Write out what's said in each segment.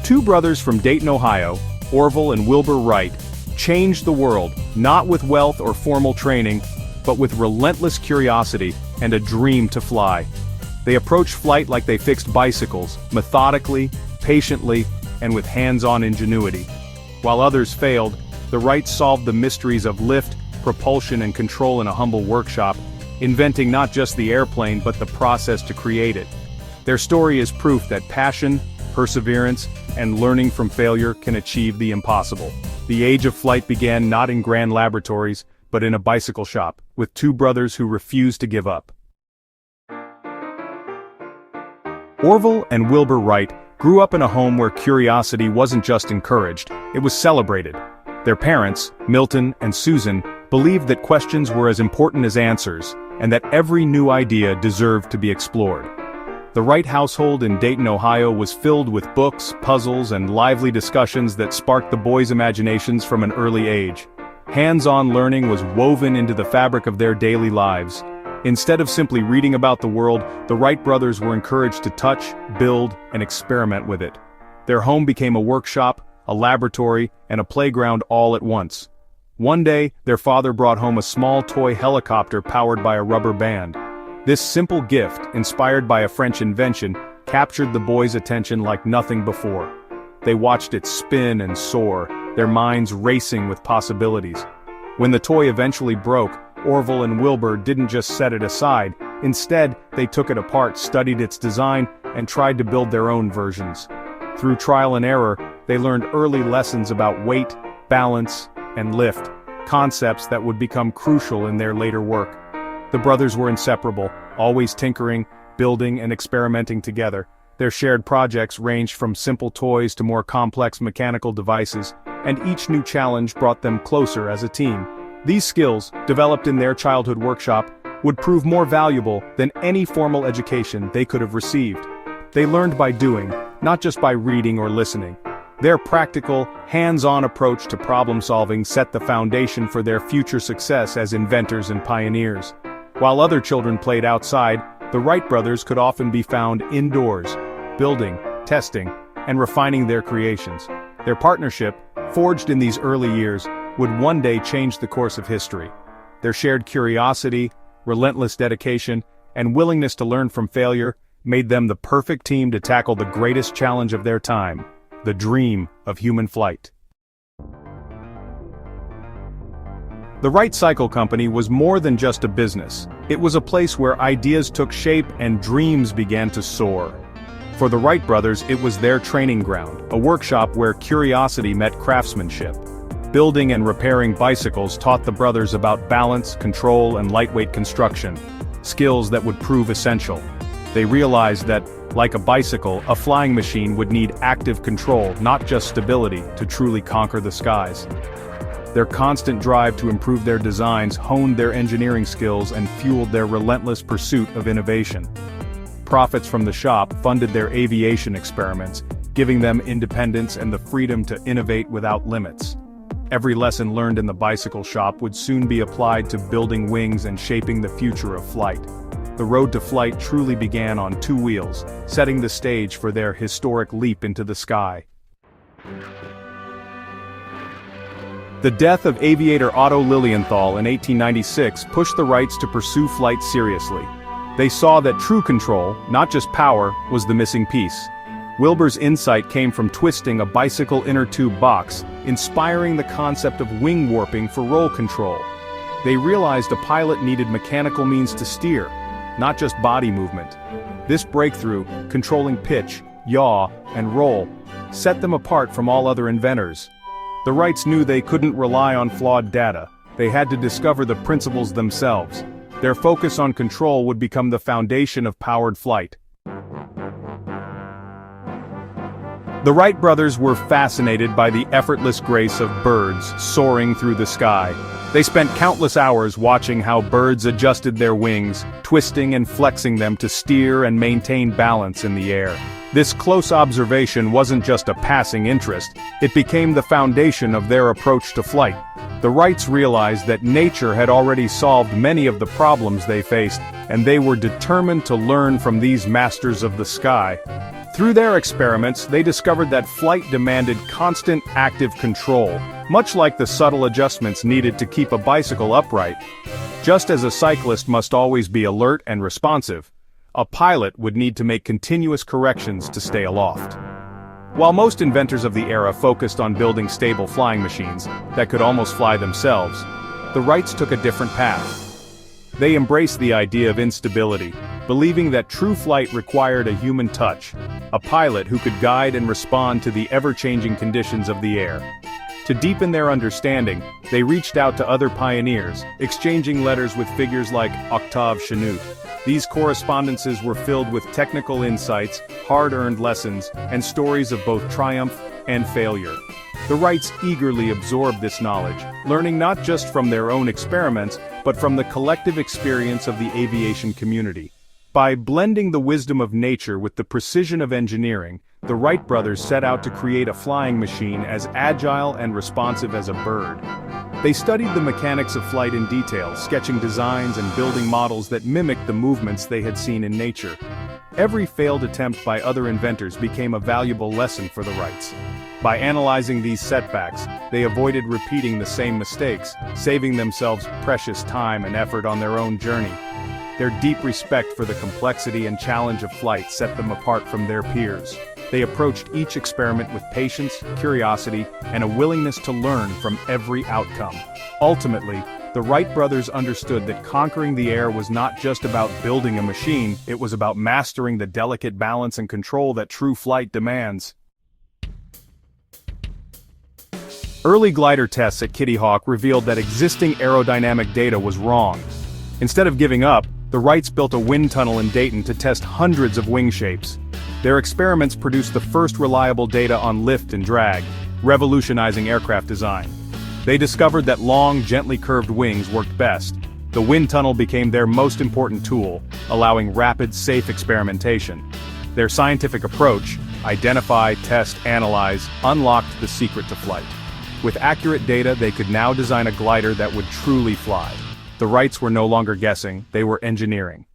Two brothers from Dayton, Ohio, Orville and Wilbur Wright, changed the world, not with wealth or formal training, but with relentless curiosity and a dream to fly. They approached flight like they fixed bicycles, methodically, patiently, and with hands-on ingenuity. While others failed, the Wrights solved the mysteries of lift, propulsion and control in a humble workshop, inventing not just the airplane but the process to create it. Their story is proof that passion, perseverance, and learning from failure can achieve the impossible. The age of flight began not in grand laboratories, but in a bicycle shop, with two brothers who refused to give up. Orville and Wilbur Wright grew up in a home where curiosity wasn't just encouraged, it was celebrated. Their parents, Milton and Susan, believed that questions were as important as answers, and that every new idea deserved to be explored. The Wright household in Dayton, Ohio was filled with books, puzzles, and lively discussions that sparked the boys' imaginations from an early age. Hands-on learning was woven into the fabric of their daily lives. Instead of simply reading about the world, the Wright brothers were encouraged to touch, build, and experiment with it. Their home became a workshop, a laboratory, and a playground all at once. One day, their father brought home a small toy helicopter powered by a rubber band. This simple gift, inspired by a French invention, captured the boys' attention like nothing before. They watched it spin and soar, their minds racing with possibilities. When the toy eventually broke, Orville and Wilbur didn't just set it aside. Instead, they took it apart, studied its design, and tried to build their own versions. Through trial and error, they learned early lessons about weight, balance, and lift, concepts that would become crucial in their later work. The brothers were inseparable, always tinkering, building, and experimenting together. Their shared projects ranged from simple toys to more complex mechanical devices, and each new challenge brought them closer as a team. These skills, developed in their childhood workshop, would prove more valuable than any formal education they could have received. They learned by doing, not just by reading or listening. Their practical, hands-on approach to problem-solving set the foundation for their future success as inventors and pioneers. While other children played outside, the Wright brothers could often be found indoors, building, testing, and refining their creations. Their partnership, forged in these early years, would one day change the course of history. Their shared curiosity, relentless dedication, and willingness to learn from failure made them the perfect team to tackle the greatest challenge of their time, the dream of human flight. The Wright Cycle Company was more than just a business. It was a place where ideas took shape and dreams began to soar. For the Wright brothers, it was their training ground, a workshop where curiosity met craftsmanship. Building and repairing bicycles taught the brothers about balance, control, and lightweight construction, skills that would prove essential. They realized that, like a bicycle, a flying machine would need active control, not just stability, to truly conquer the skies. Their constant drive to improve their designs honed their engineering skills and fueled their relentless pursuit of innovation. Profits from the shop funded their aviation experiments, giving them independence and the freedom to innovate without limits. Every lesson learned in the bicycle shop would soon be applied to building wings and shaping the future of flight. The road to flight truly began on two wheels, setting the stage for their historic leap into the sky. The death of aviator Otto Lilienthal in 1896 pushed the Wrights to pursue flight seriously. They saw that true control, not just power, was the missing piece. Wilbur's insight came from twisting a bicycle inner tube box, inspiring the concept of wing warping for roll control. They realized a pilot needed mechanical means to steer, not just body movement. This breakthrough, controlling pitch, yaw, and roll, set them apart from all other inventors. The Wrights knew they couldn't rely on flawed data. They had to discover the principles themselves. Their focus on control would become the foundation of powered flight. The Wright brothers were fascinated by the effortless grace of birds soaring through the sky. They spent countless hours watching how birds adjusted their wings, twisting and flexing them to steer and maintain balance in the air. This close observation wasn't just a passing interest, it became the foundation of their approach to flight. The Wrights realized that nature had already solved many of the problems they faced, and they were determined to learn from these masters of the sky. Through their experiments, they discovered that flight demanded constant active control, much like the subtle adjustments needed to keep a bicycle upright. Just as a cyclist must always be alert and responsive, a pilot would need to make continuous corrections to stay aloft. While most inventors of the era focused on building stable flying machines that could almost fly themselves, the Wrights took a different path. They embraced the idea of instability, believing that true flight required a human touch, a pilot who could guide and respond to the ever-changing conditions of the air. To deepen their understanding, they reached out to other pioneers, exchanging letters with figures like Octave Chanute. These correspondences were filled with technical insights, hard-earned lessons, and stories of both triumph and failure. The Wrights eagerly absorbed this knowledge, learning not just from their own experiments, but from the collective experience of the aviation community. By blending the wisdom of nature with the precision of engineering, the Wright brothers set out to create a flying machine as agile and responsive as a bird. They studied the mechanics of flight in detail, sketching designs and building models that mimicked the movements they had seen in nature. Every failed attempt by other inventors became a valuable lesson for the Wrights. By analyzing these setbacks, they avoided repeating the same mistakes, saving themselves precious time and effort on their own journey. Their deep respect for the complexity and challenge of flight set them apart from their peers. They approached each experiment with patience, curiosity, and a willingness to learn from every outcome. Ultimately, the Wright brothers understood that conquering the air was not just about building a machine, it was about mastering the delicate balance and control that true flight demands. Early glider tests at Kitty Hawk revealed that existing aerodynamic data was wrong. Instead of giving up, the Wrights built a wind tunnel in Dayton to test hundreds of wing shapes. Their experiments produced the first reliable data on lift and drag, revolutionizing aircraft design. They discovered that long, gently curved wings worked best. The wind tunnel became their most important tool, allowing rapid, safe experimentation. Their scientific approach, identify, test, analyze, unlocked the secret to flight. With accurate data, they could now design a glider that would truly fly. The Wrights were no longer guessing, they were engineering.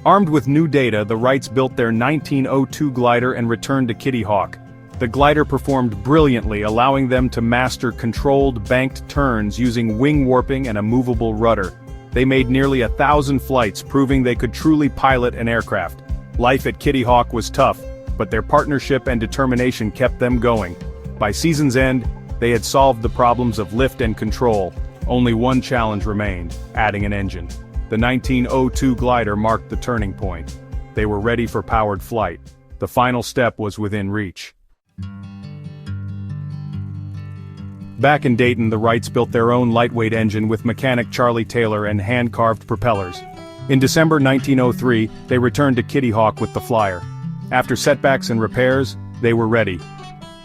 Armed with new data, the Wrights built their 1902 glider and returned to Kitty Hawk. The glider performed brilliantly, allowing them to master controlled, banked turns using wing warping and a movable rudder. They made nearly 1,000 flights, proving they could truly pilot an aircraft. Life at Kitty Hawk was tough, but their partnership and determination kept them going. By season's end, they had solved the problems of lift and control. Only one challenge remained: adding an engine. The 1902 glider marked the turning point. They were ready for powered flight. The final step was within reach. Back in Dayton, the Wrights built their own lightweight engine with mechanic Charlie Taylor and hand-carved propellers. In December 1903, they returned to Kitty Hawk with the Flyer. After setbacks and repairs, they were ready.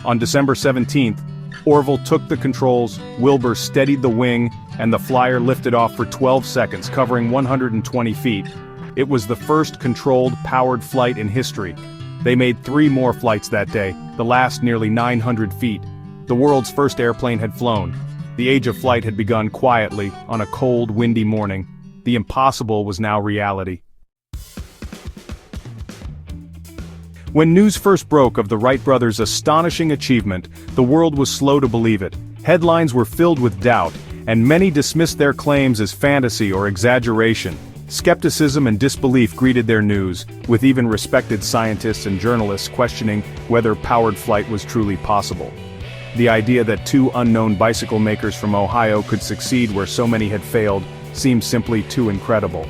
On December 17th, Orville took the controls, Wilbur steadied the wing, and the Flyer lifted off for 12 seconds, covering 120 feet. It was the first controlled, powered flight in history. They made 3 more flights that day, the last nearly 900 feet. The world's first airplane had flown. The age of flight had begun quietly, on a cold, windy morning. The impossible was now reality. When news first broke of the Wright brothers' astonishing achievement, the world was slow to believe it. Headlines were filled with doubt, and many dismissed their claims as fantasy or exaggeration. Skepticism and disbelief greeted their news, with even respected scientists and journalists questioning whether powered flight was truly possible. The idea that 2 unknown bicycle makers from Ohio could succeed where so many had failed seemed simply too incredible.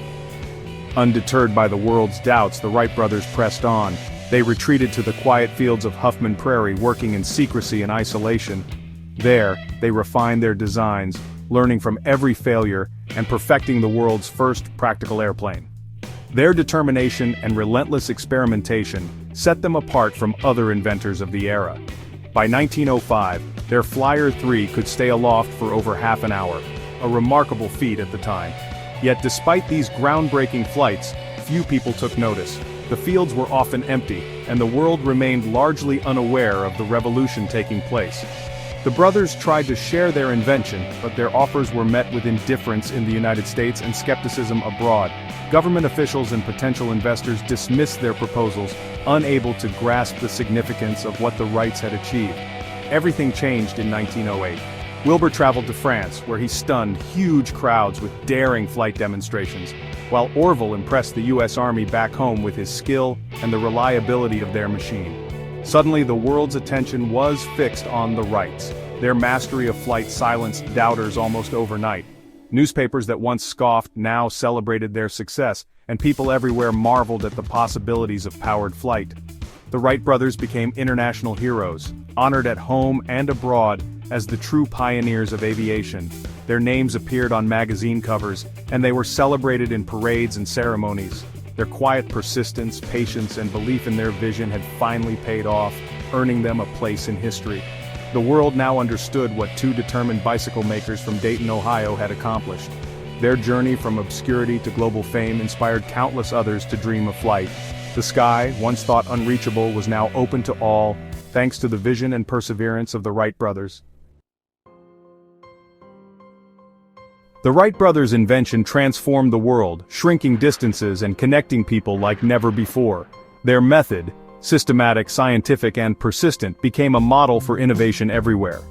Undeterred by the world's doubts, the Wright brothers pressed on. They retreated to the quiet fields of Huffman Prairie, working in secrecy and isolation. There, they refined their designs, learning from every failure and perfecting the world's first practical airplane. Their determination and relentless experimentation set them apart from other inventors of the era. By 1905, their Flyer 3 could stay aloft for over half an hour, a remarkable feat at the time. Yet despite these groundbreaking flights, few people took notice. The fields were often empty, and the world remained largely unaware of the revolution taking place. The brothers tried to share their invention, but their offers were met with indifference in the United States and skepticism abroad. Government officials and potential investors dismissed their proposals, unable to grasp the significance of what the Wrights had achieved. Everything changed in 1908. Wilbur traveled to France, where he stunned huge crowds with daring flight demonstrations, while Orville impressed the U.S. Army back home with his skill and the reliability of their machine. Suddenly the world's attention was fixed on the Wrights. Their mastery of flight silenced doubters almost overnight. Newspapers that once scoffed now celebrated their success, and people everywhere marveled at the possibilities of powered flight. The Wright brothers became international heroes, honored at home and abroad as the true pioneers of aviation. Their names appeared on magazine covers, and they were celebrated in parades and ceremonies. Their quiet persistence, patience, and belief in their vision had finally paid off, earning them a place in history. The world now understood what two determined bicycle makers from Dayton, Ohio had accomplished. Their journey from obscurity to global fame inspired countless others to dream of flight. The sky, once thought unreachable, was now open to all, thanks to the vision and perseverance of the Wright brothers. The Wright brothers' invention transformed the world, shrinking distances and connecting people like never before. Their method, systematic, scientific, and persistent, became a model for innovation everywhere.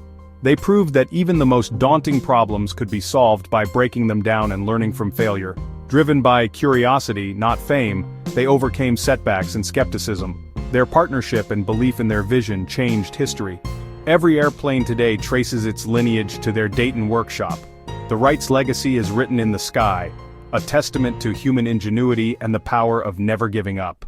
They proved that even the most daunting problems could be solved by breaking them down and learning from failure. Driven by curiosity, not fame, they overcame setbacks and skepticism. Their partnership and belief in their vision changed history. Every airplane today traces its lineage to their Dayton workshop. The Wrights' legacy is written in the sky, a testament to human ingenuity and the power of never giving up.